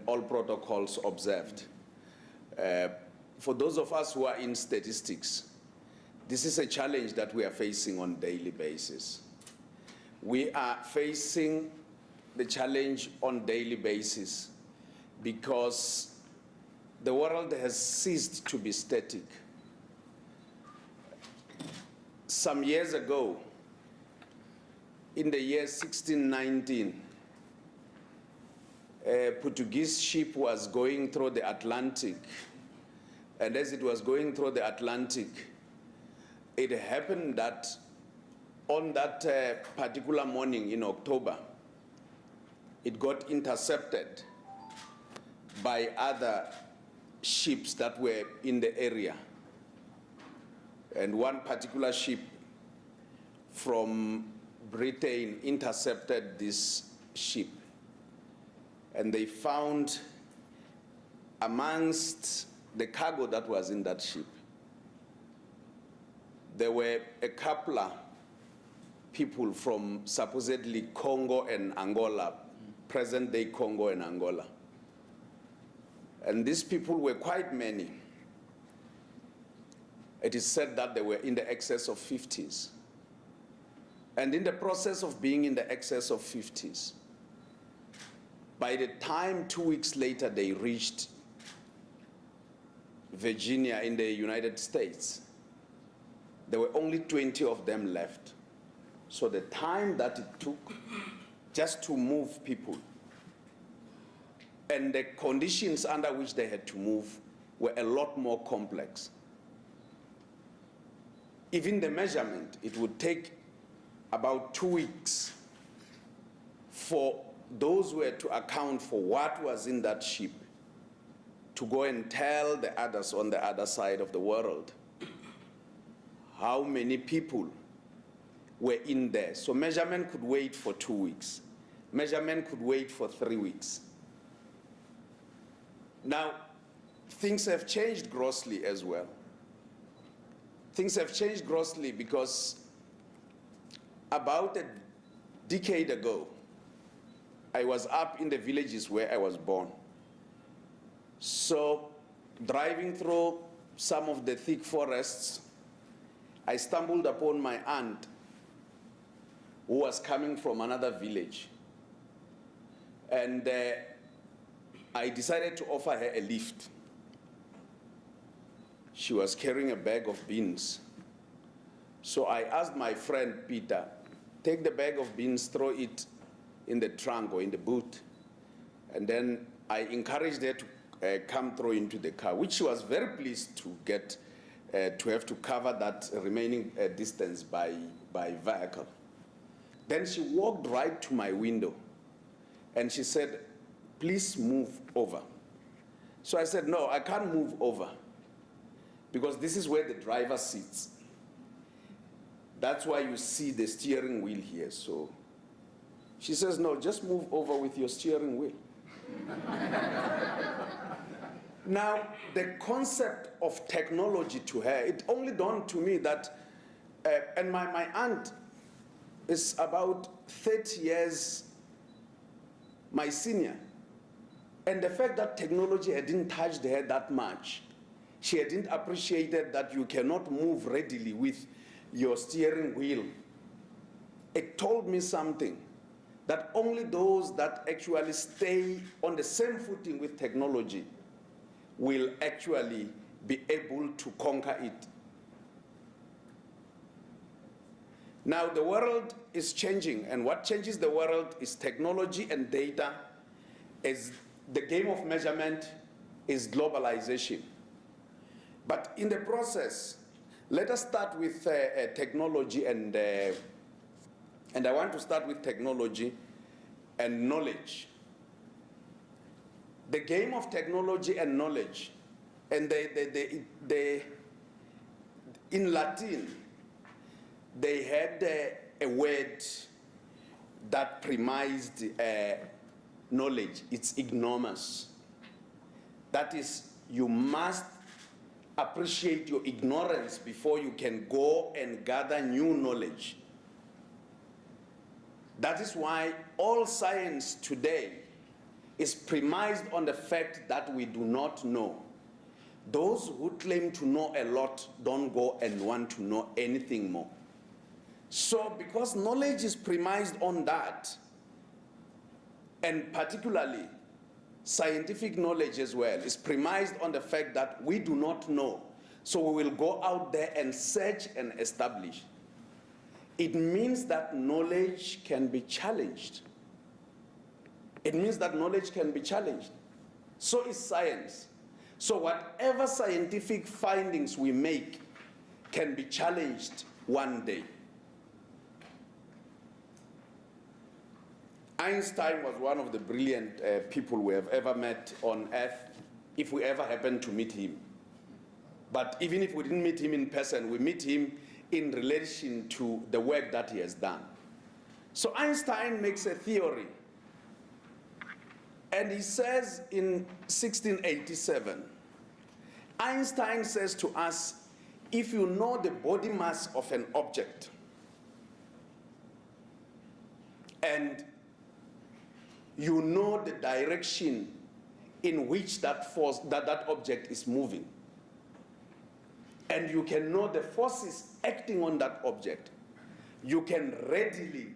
all protocols observed. For those of us who are in statistics, this is a challenge that we are facing on a daily basis. We are facing the challenge on a daily basis because the world has ceased to be static. Some years ago, in the year 1619, a Portuguese ship was going through the Atlantic, and as it was going through the Atlantic, it happened that on that particular morning in October, it got intercepted by other ships that were in the area. And one particular ship from Britain intercepted this ship. And they found amongst the cargo that was in that ship, there were a couple of people from supposedly Congo and Angola, present-day Congo and Angola. And these people were quite many. It is said that they were in the excess of 50s. And in the process of being in the excess of 50s, by the time 2 weeks later they reached Virginia in the United States, there were only 20 of them left. So the time that it took just to move people and the conditions under which they had to move were a lot more complex. Even the measurement, it would take about 2 weeks for those who were to account for what was in that ship to go and tell the others on the other side of the world how many people were in there. So measurement could wait for 2 weeks. Measurement could wait for 3 weeks. Now, things have changed grossly as well. Things have changed grossly because about a decade ago, I was up in the villages where I was born. So driving through some of the thick forests, I stumbled upon my aunt who was coming from another village. And I decided to offer her a lift. She was carrying a bag of beans. So I asked my friend Peter, take the bag of beans, throw it in the trunk or in the boot. And then I encouraged her to come through into the car, which she was very pleased to get, to have to cover that remaining distance by vehicle. Then she walked right to my window and she said, please move over. So I said, no, I can't move over because this is where the driver sits. That's why you see the steering wheel here. So she says, no, just move over with your steering wheel. Now, the concept of technology to her, it only dawned to me that, and my aunt is about 30 years my senior. And the fact that technology hadn't touched her that much, she hadn't appreciated that you cannot move readily with your steering wheel. It told me something, that only those that actually stay on the same footing with technology will actually be able to conquer it. Now the world is changing, and what changes the world is technology and data. As the game of measurement is globalization. But in the process, let us start with technology and I want to start with technology and knowledge. The game of technology and knowledge, and in Latin, they had a word that premised knowledge. It's ignomus. That is, you must appreciate your ignorance before you can go and gather new knowledge. That is why all science today is premised on the fact that we do not know. Those who claim to know a lot don't go and want to know anything more. So because knowledge is premised on that, and particularly scientific knowledge as well, is premised on the fact that we do not know, so we will go out there and search and establish. It means that knowledge can be challenged. It means that knowledge can be challenged. So is science. So whatever scientific findings we make can be challenged one day. Einstein was one of the brilliant people we have ever met on Earth, if we ever happened to meet him. But even if we didn't meet him in person, we meet him in relation to the work that he has done. So Einstein makes a theory, and he says in 1687, Einstein says to us, if you know the body mass of an object, and you know the direction in which that object is moving, and you can know the forces acting on that object, you can readily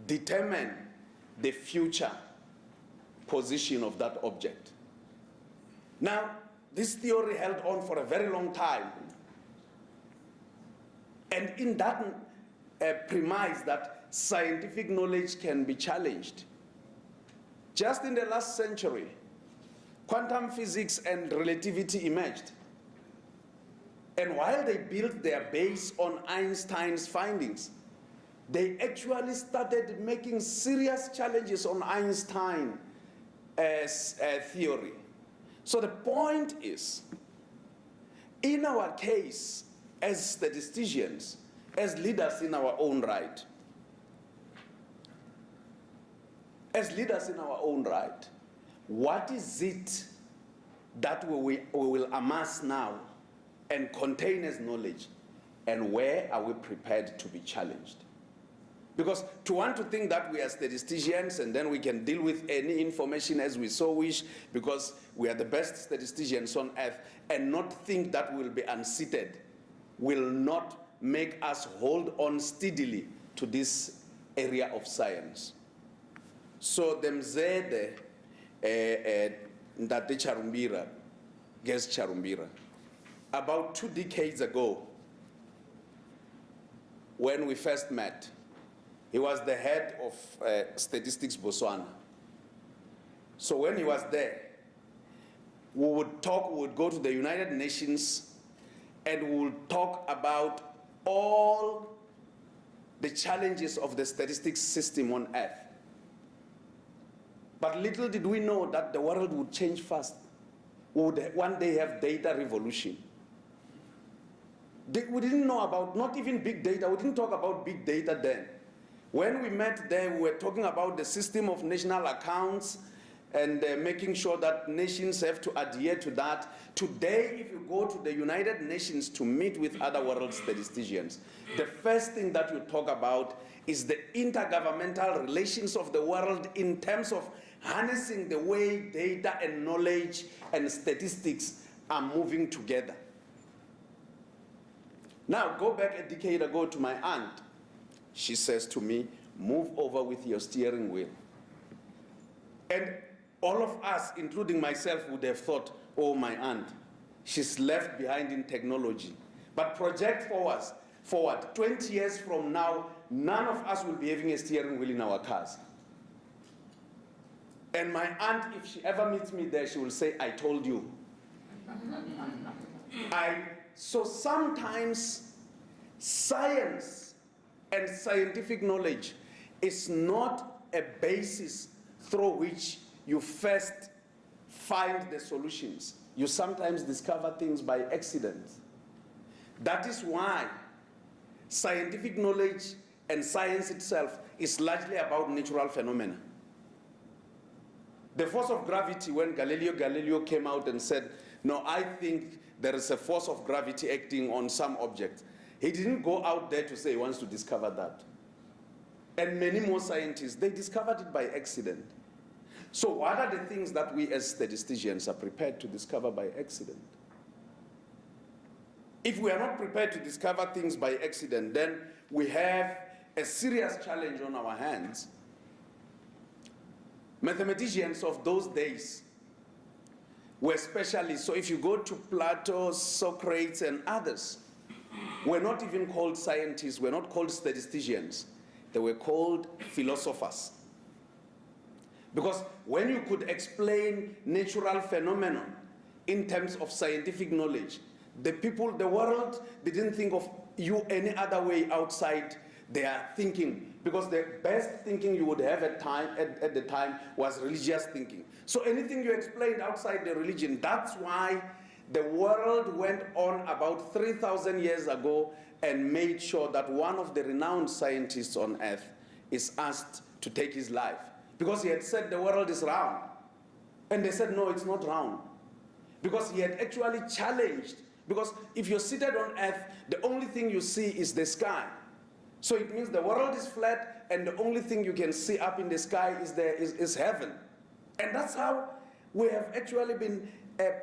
determine the future position of that object. Now, this theory held on for a very long time. And in that premise that scientific knowledge can be challenged, just in the last century, quantum physics and relativity emerged. And while they built their base on Einstein's findings, they actually started making serious challenges on Einstein's theory. So the point is, in our case, as statisticians, as leaders in our own right, what is it that we will amass now and contain as knowledge, and where are we prepared to be challenged? Because to want to think that we are statisticians and then we can deal with any information as we so wish because we are the best statisticians on earth, and not think that we'll be unseated, will not make us hold on steadily to this area of science. So Demzede Ndate Charumbira, guest Charumbira, about 2 decades ago, when we first met, he was the head of Statistics Botswana. So when he was there, we would go to the United Nations, and we would talk about all the challenges of the statistics system on earth. But little did we know that the world would change fast. We would one day have data revolution. We didn't know about, not even big data, we didn't talk about big data then. When we met there, we were talking about the system of national accounts and making sure that nations have to adhere to that. Today, if you go to the United Nations to meet with other world statisticians, the first thing that you talk about is the intergovernmental relations of the world in terms of harnessing the way data and knowledge and statistics are moving together. Now, go back a decade ago to my aunt. She says to me, move over with your steering wheel. And all of us, including myself, would have thought, oh, my aunt, she's left behind in technology. But project forward, 20 years from now, none of us will be having a steering wheel in our cars. And my aunt, if she ever meets me there, she will say, I told you. So sometimes science and scientific knowledge is not a basis through which you first find the solutions. You sometimes discover things by accident. That is why scientific knowledge and science itself is largely about natural phenomena. The force of gravity, when Galileo came out and said, no, I think there is a force of gravity acting on some object, he didn't go out there to say he wants to discover that. And many more scientists, they discovered it by accident. So what are the things that we as statisticians are prepared to discover by accident? If we are not prepared to discover things by accident, then we have a serious challenge on our hands. Mathematicians of those days were specialists. So if you go to Plato, Socrates, and others, were not even called scientists, were not called statisticians. They were called philosophers. Because when you could explain natural phenomena in terms of scientific knowledge, the people, the world, they didn't think of you any other way outside their thinking, because the best thinking you would have at the time was religious thinking. So anything you explained outside the religion, that's why the world went on about 3,000 years ago and made sure that one of the renowned scientists on earth is asked to take his life. Because he had said the world is round. And they said, no, it's not round. Because he had actually challenged. Because if you're seated on earth, the only thing you see is the sky. So it means the world is flat, and the only thing you can see up in the sky is heaven. And that's how we have actually been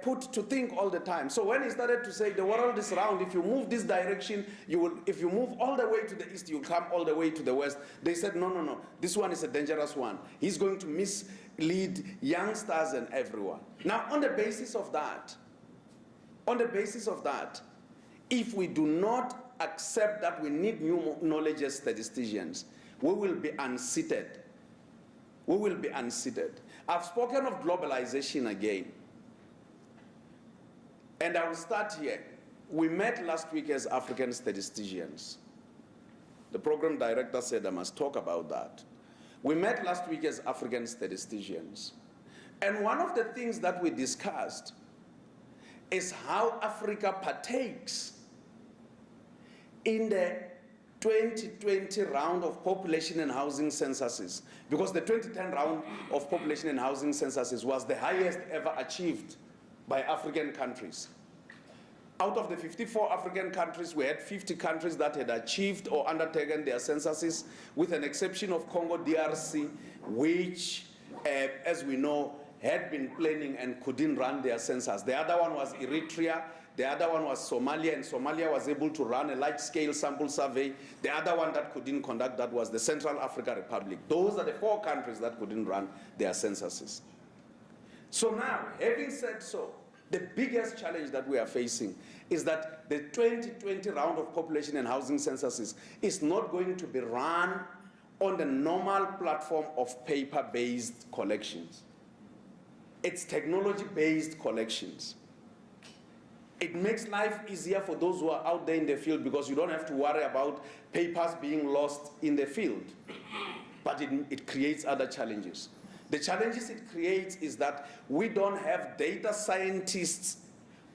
put to think all the time. So when he started to say the world is round, if you move this direction, if you move all the way to the east, you'll come all the way to the west. They said, no, no, no, this one is a dangerous one. He's going to mislead youngsters and everyone. Now, on the basis of that, if we do not accept that we need new knowledge as statisticians, we will be unseated. We will be unseated. I've spoken of globalization again. And I will start here. We met last week as African statisticians. The program director said I must talk about that. We met last week as African statisticians. And one of the things that we discussed is how Africa partakes in the 2020 round of population and housing censuses, because the 2010 round of population and housing censuses was the highest ever achieved by African countries. Out of the 54 African countries, we had 50 countries that had achieved or undertaken their censuses, with an exception of Congo DRC, which, as we know, had been planning and couldn't run their census. The other one was Eritrea, the other one was Somalia, and Somalia was able to run a large-scale sample survey. The other one that couldn't conduct that was the Central African Republic. Those are the 4 countries that couldn't run their censuses. So now, having said so, the biggest challenge that we are facing is that the 2020 round of population and housing censuses is not going to be run on the normal platform of paper-based collections. It's technology-based collections. It makes life easier for those who are out there in the field, because you don't have to worry about papers being lost in the field. But it creates other challenges. The challenges it creates is that we don't have data scientists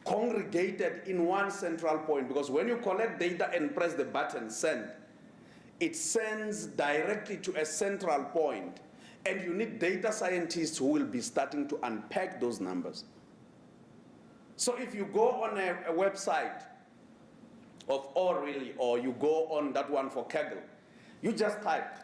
congregated in one central point, because when you collect data and press the button send, it sends directly to a central point, and you need data scientists who will be starting to unpack those numbers. So if you go on a website of O'Reilly, or you go on that one for Kaggle, you just type.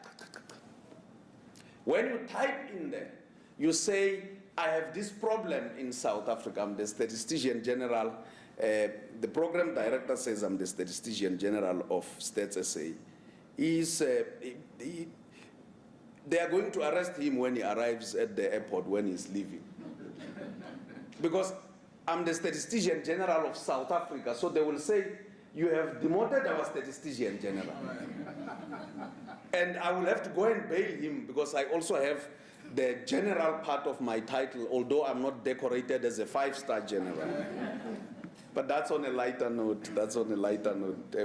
When you type in there, you say, I have this problem in South Africa. I'm the Statistician General. The program director says I'm the Statistician General of Stats SA. They are going to arrest him when he arrives at the airport, when he's leaving. Because I'm the Statistician General of South Africa, so they will say, you have demoted our Statistician General. And I will have to go and bail him, because I also have the general part of my title, although I'm not decorated as a 5-star general. But that's on a lighter note.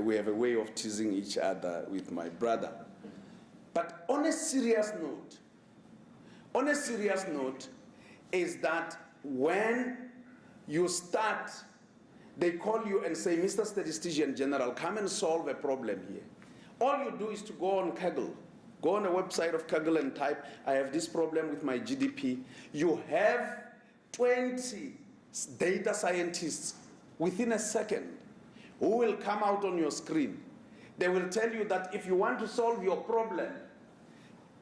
We have a way of teasing each other with my brother. But on a serious note is that when you start, they call you and say, Mr. Statistician General, come and solve a problem here. All you do is to go on Kaggle. Go on the website of Kaggle and type, I have this problem with my GDP. You have 20 data scientists within a second who will come out on your screen. They will tell you that if you want to solve your problem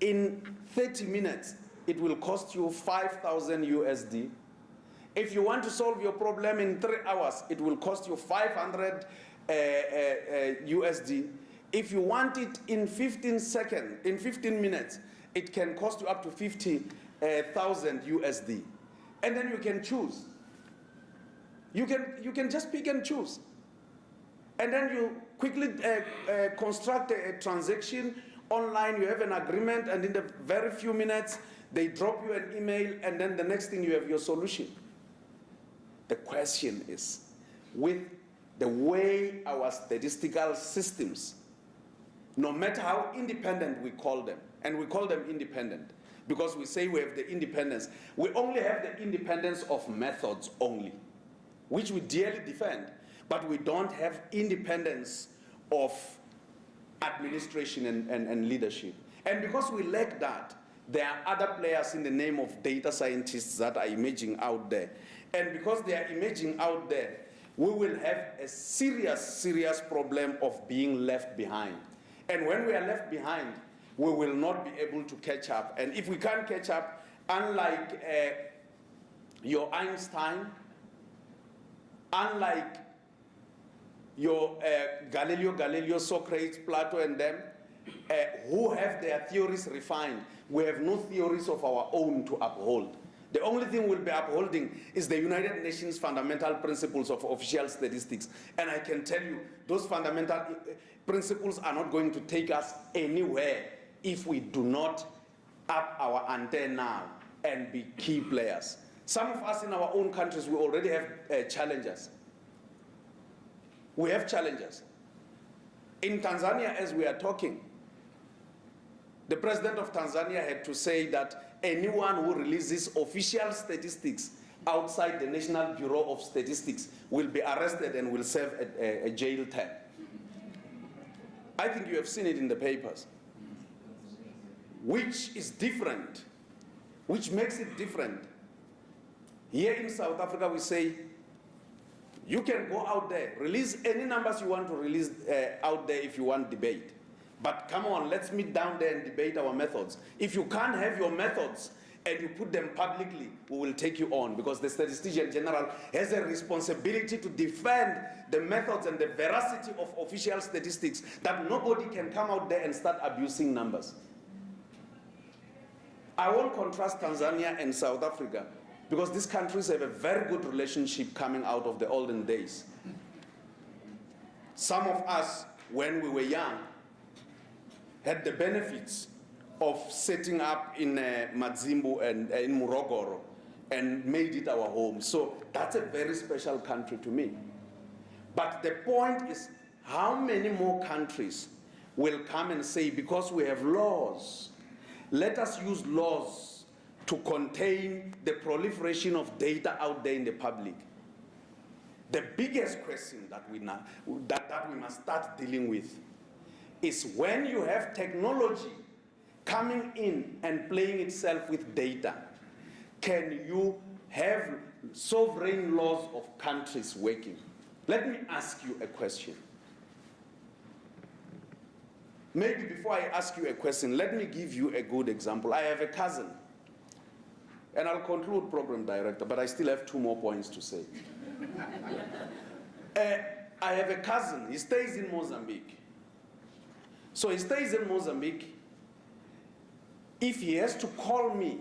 in 30 minutes, it will cost you 5,000 USD. If you want to solve your problem in 3 hours, it will cost you 500 USD. If you want it in 15 minutes, it can cost you up to 50,000 USD. And then you can choose. You can just pick and choose. And then you quickly construct a transaction online, you have an agreement, and in the very few minutes, they drop you an email, and then the next thing you have your solution. The question is, with the way our statistical systems, no matter how independent we call them, and we call them independent, because we say we have the independence, we only have the independence of methods only, which we dearly defend, but we don't have independence of administration and leadership. And because we lack that, there are other players in the name of data scientists that are emerging out there. And because they are emerging out there, we will have a serious problem of being left behind. And when we are left behind, we will not be able to catch up. And if we can't catch up, unlike your Einstein, unlike your Galileo, Socrates, Plato, and them, who have their theories refined, we have no theories of our own to uphold. The only thing we'll be upholding is the United Nations fundamental principles of official statistics. And I can tell you, those fundamental principles are not going to take us anywhere if we do not up our antenna now and be key players. Some of us in our own countries, we already have challenges. We have challenges. In Tanzania, as we are talking, the president of Tanzania had to say that anyone who releases official statistics outside the National Bureau of Statistics will be arrested and will serve a jail term. I think you have seen it in the papers, which is different, which makes it different. Here in South Africa, we say, you can go out there, release any numbers you want to release out there if you want debate. But come on, let's meet down there and debate our methods. If you can't have your methods and you put them publicly, we will take you on, because the Statistician General has a responsibility to defend the methods and the veracity of official statistics, that nobody can come out there and start abusing numbers. I won't contrast Tanzania and South Africa, because these countries have a very good relationship coming out of the olden days. Some of us, when we were young, had the benefits of setting up in Mazimbu and in Morogoro and made it our home. So that's a very special country to me. But the point is, how many more countries will come and say, because we have laws, let us use laws to contain the proliferation of data out there in the public? The biggest question that we must start dealing with is, when you have technology coming in and playing itself with data, can you have sovereign laws of countries working? Let me ask you a question. Maybe before I ask you a question, let me give you a good example. I have a cousin, and I'll conclude, Program Director, but I still have 2 more points to say. I have a cousin, he stays in Mozambique. So he stays in Mozambique. If he has to call me,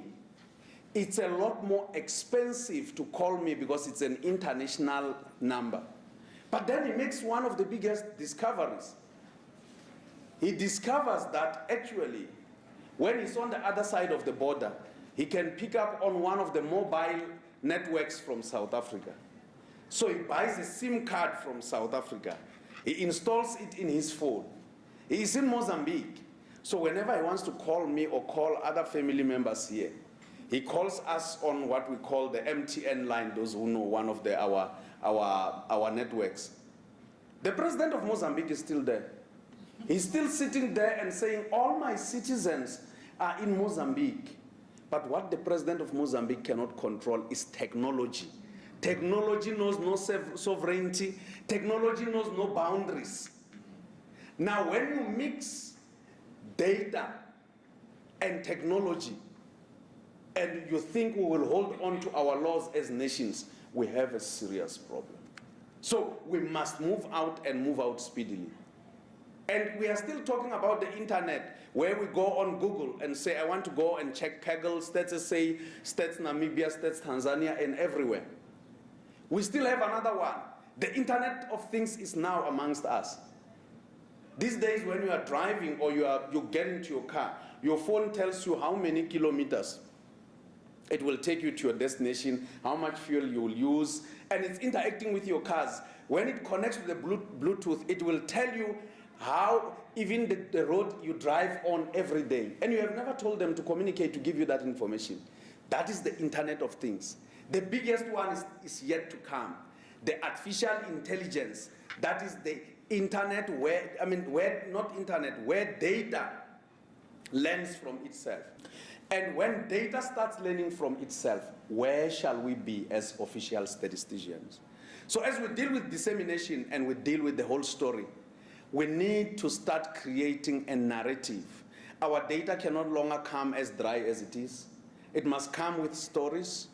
it's a lot more expensive to call me because it's an international number. But then he makes one of the biggest discoveries. He discovers that actually, when he's on the other side of the border, he can pick up on one of the mobile networks from South Africa. So he buys a SIM card from South Africa. He installs it in his phone. He is in Mozambique. So whenever he wants to call me or call other family members here, he calls us on what we call the MTN line, those who know one of our networks. The president of Mozambique is still there. He's still sitting there and saying, all my citizens are in Mozambique. But what the president of Mozambique cannot control is technology. Technology knows no sovereignty. Technology knows no boundaries. Now, when you mix data and technology, and you think we will hold on to our laws as nations, we have a serious problem. So we must move out and move out speedily. And we are still talking about the internet, where we go on Google and say, I want to go and check Kaggle, Stats SA, Stats Namibia, Stats Tanzania, and everywhere. We still have another one. The Internet of Things is now amongst us. These days when you are driving or you get into your car, your phone tells you how many kilometers it will take you to your destination, how much fuel you will use, and it's interacting with your cars. When it connects to the Bluetooth, it will tell you how even the road you drive on every day. And you have never told them to communicate to give you that information. That is the Internet of Things. The biggest one is yet to come. The artificial intelligence, that is the internet where data learns from itself. And when data starts learning from itself, where shall we be as official statisticians? So as we deal with dissemination and we deal with the whole story, we need to start creating a narrative. Our data can no longer come as dry as it is. It must come with stories,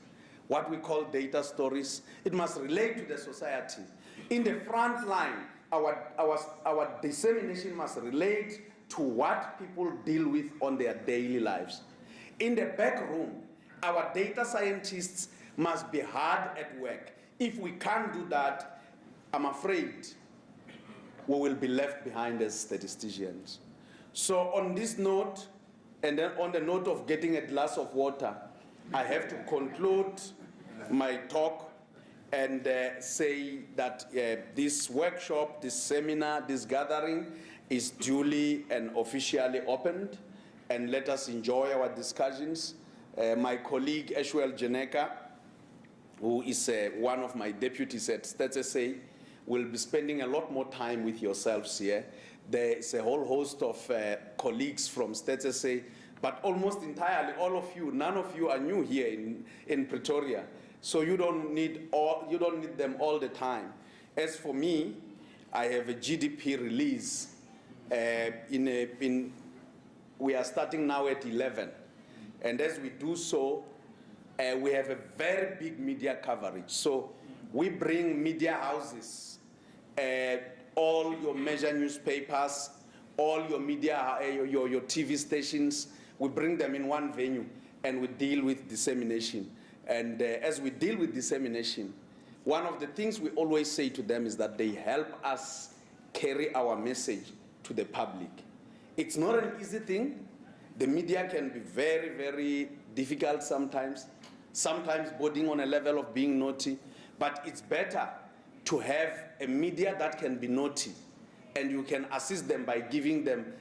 what we call data stories. It must relate to the society. In the front line, our dissemination must relate to what people deal with on their daily lives. In the back room, our data scientists must be hard at work. If we can't do that, I'm afraid we will be left behind as statisticians. So on this note, and then on the note of getting a glass of water, I have to conclude my talk and say that this workshop, this seminar, this gathering is duly and officially opened, and let us enjoy our discussions. My colleague Eshwell Jeneka, who is one of my deputies at Stats SA, will be spending a lot more time with yourselves here. There's a whole host of colleagues from Stats SA, but almost entirely all of you, none of you are new here in Pretoria. So you don't need them all the time. As for me, I have a GDP release. We are starting now at 11. And as we do so, we have a very big media coverage. So we bring media houses, all your major newspapers, all your media, your TV stations, we bring them in one venue and we deal with dissemination. And as we deal with dissemination, one of the things we always say to them is that they help us carry our message to the public. It's not an easy thing. The media can be very, very difficult sometimes bordering on a level of being naughty, but it's better to have a media that can be naughty, and you can assist them by giving them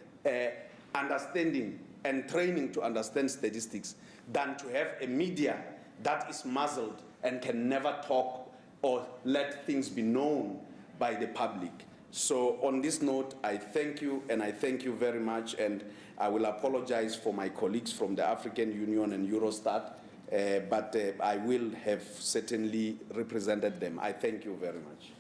understanding and training to understand statistics, than to have a media that is muzzled and can never talk or let things be known by the public. So on this note, I thank you, and I thank you very much, and I will apologize for my colleagues from the African Union and Eurostat, but I will have certainly represented them. I thank you very much.